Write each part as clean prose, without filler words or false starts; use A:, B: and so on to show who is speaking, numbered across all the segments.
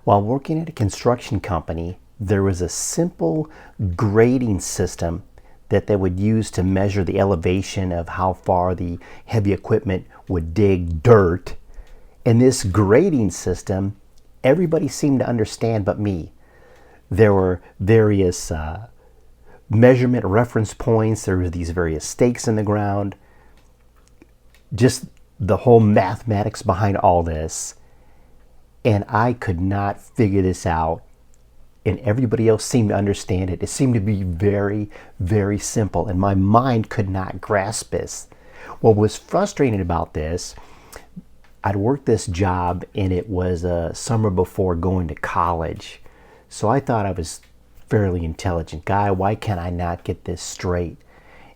A: While working at a construction company, there was a simple grading system that they would use to measure the elevation of how far the heavy equipment would dig dirt. And this grading system, everybody seemed to understand but me. There were various measurement reference points. There were these various stakes in the ground. Just the whole mathematics behind all this. And I could not figure this out. And everybody else seemed to understand it. It seemed to be very, very simple. And my mind could not grasp this. What was frustrating about this, I'd worked this job and it was a summer before going to college. So I thought I was a fairly intelligent guy. Why can't I not get this straight?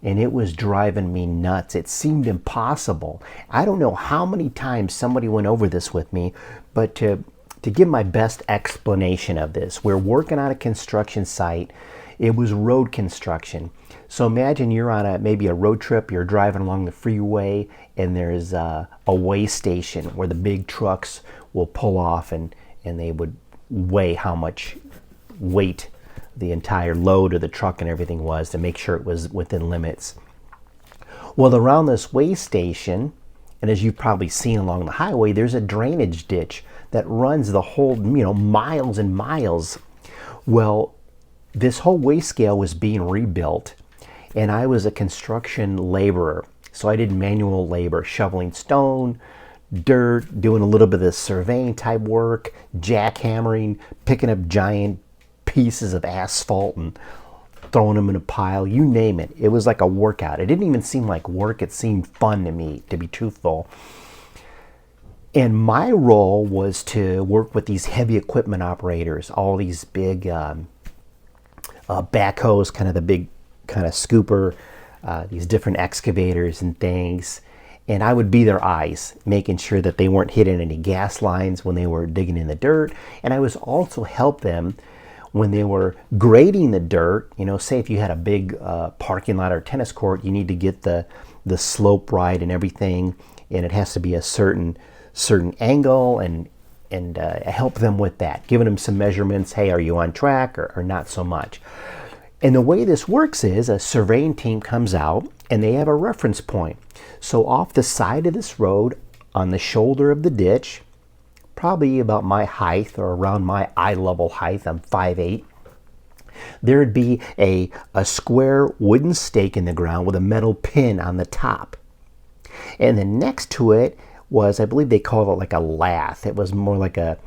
A: And it was driving me nuts. It seemed impossible. I don't know how many times somebody went over this with me, but to give my best explanation of this, we're working on a construction site. It was road construction. So imagine you're on maybe a road trip, you're driving along the freeway, and there's a weigh station where the big trucks will pull off and they would weigh how much weight the entire load of the truck and everything was to make sure it was within limits. Well, around this weigh station, and as you've probably seen along the highway, there's a drainage ditch that runs the whole, miles and miles. Well, this whole weigh scale was being rebuilt, and I was a construction laborer. So I did manual labor, shoveling stone, dirt, doing a little bit of the surveying type work, jackhammering, picking up giant pieces of asphalt and throwing them in a pile, you name it. It was like a workout. It didn't even seem like work. It seemed fun to me, to be truthful. And my role was to work with these heavy equipment operators, all these big backhoes, kind of the big kind of scooper, these different excavators and things. And I would be their eyes, making sure that they weren't hitting any gas lines when they were digging in the dirt. And I was also help them when they were grading the dirt. Say if you had a big parking lot or tennis court, you need to get the slope right and everything, and it has to be a certain angle, and help them with that, giving them some measurements. Hey, are you on track or not so much? And the way this works is a surveying team comes out and they have a reference point. So off the side of this road, on the shoulder of the ditch, probably about my height or around my eye level height, I'm 5'8", there'd be a square wooden stake in the ground with a metal pin on the top. And then next to it was, I believe they called it like a lath. It was more like a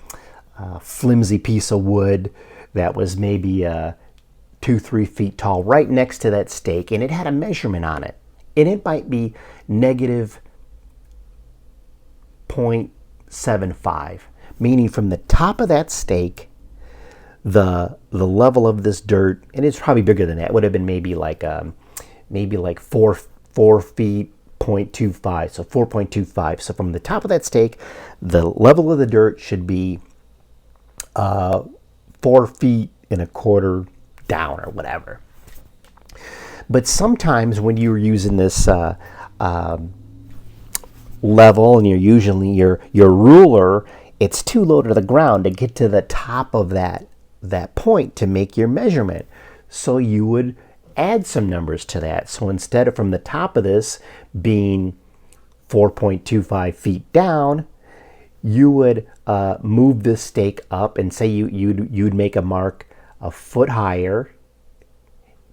A: flimsy piece of wood that was maybe 2-3 feet tall, right next to that stake, and it had a measurement on it. And it might be negative 0.75, meaning from the top of that stake, the level of this dirt, and it's probably bigger than that, would have been maybe like 4 feet 0.25, so 4.25. So from the top of that stake, the level of the dirt should be 4 feet and a quarter down or whatever. But sometimes when you're using this level and you're using your ruler, it's too low to the ground to get to the top of that point to make your measurement. So you would add some numbers to that. So instead of from the top of this being 4.25 feet down, you would move this stake up and say you'd make a mark a foot higher,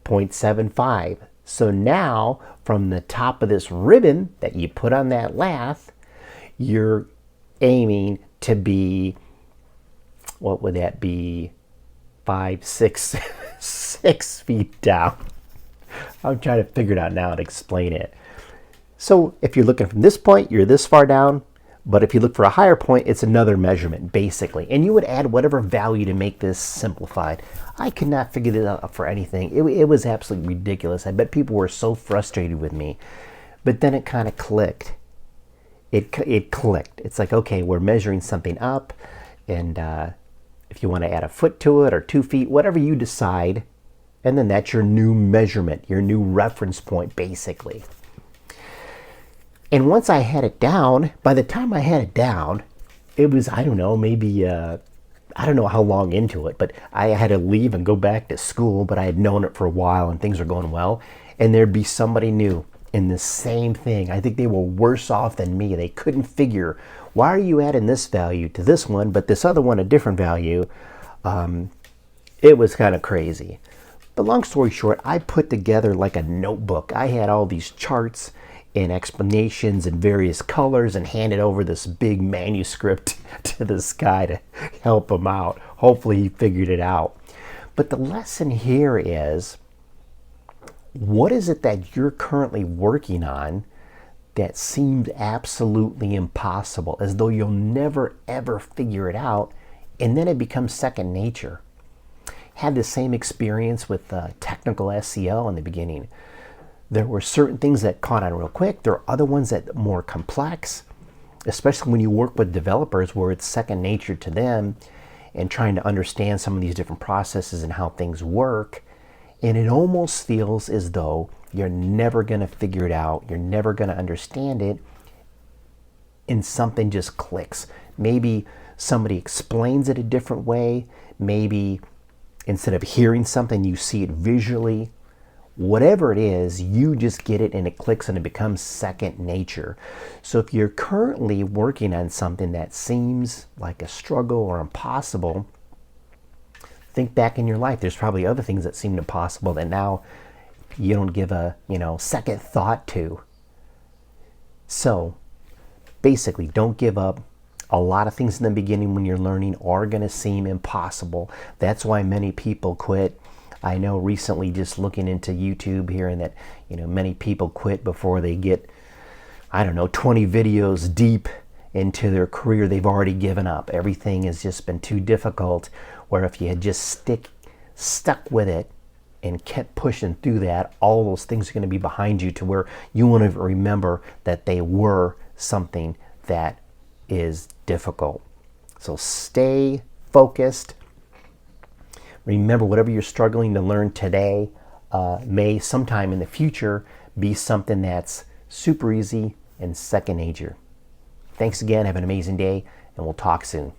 A: 0.75. So now from the top of this ribbon that you put on that lath, you're aiming to be, what would that be, 6 feet down. I'm trying to figure it out now and explain it. So if you're looking from this point, you're this far down. But if you look for a higher point, it's another measurement, basically. And you would add whatever value to make this simplified. I could not figure this out for anything. It was absolutely ridiculous. I bet people were so frustrated with me. But then it kind of clicked. It clicked. It's like, okay, we're measuring something up. And if you want to add a foot to it or 2 feet, whatever you decide. And then that's your new measurement, your new reference point, basically. And once I had it down, by the time I had it down, it was, I don't know, maybe I don't know how long into it, but I had to leave and go back to school, but I had known it for a while and things were going well. And there'd be somebody new in the same thing. I think they were worse off than me. They couldn't figure, why are you adding this value to this one, but this other one a different value? It was kind of crazy. But long story short, I put together like a notebook. I had all these charts and explanations in various colors and handed over this big manuscript to this guy to help him out. Hopefully he figured it out. But the lesson here is, what is it that you're currently working on that seems absolutely impossible, as though you'll never ever figure it out, and then it becomes second nature? Had the same experience with technical SEO in the beginning. There were certain things that caught on real quick. There are other ones that are more complex, especially when you work with developers where it's second nature to them and trying to understand some of these different processes and how things work. And it almost feels as though you're never going to figure it out. You're never going to understand it. And something just clicks. Maybe somebody explains it a different way. Maybe instead of hearing something, you see it visually. Whatever it is, you just get it and it clicks and it becomes second nature. So if you're currently working on something that seems like a struggle or impossible, think back in your life. There's probably other things that seemed impossible that now you don't give a, second thought to. So basically, don't give up. A lot of things in the beginning when you're learning are going to seem impossible. That's why many people quit. I know recently, just looking into YouTube, hearing that many people quit before they get 20 videos deep into their career. They've already given up. Everything has just been too difficult, where if you had just stuck with it and kept pushing through that, all those things are going to be behind you, to where you won't even remember that they were something that is difficult. So stay focused. Remember, whatever you're struggling to learn today may sometime in the future be something that's super easy and second nature. Thanks again. Have an amazing day, and we'll talk soon.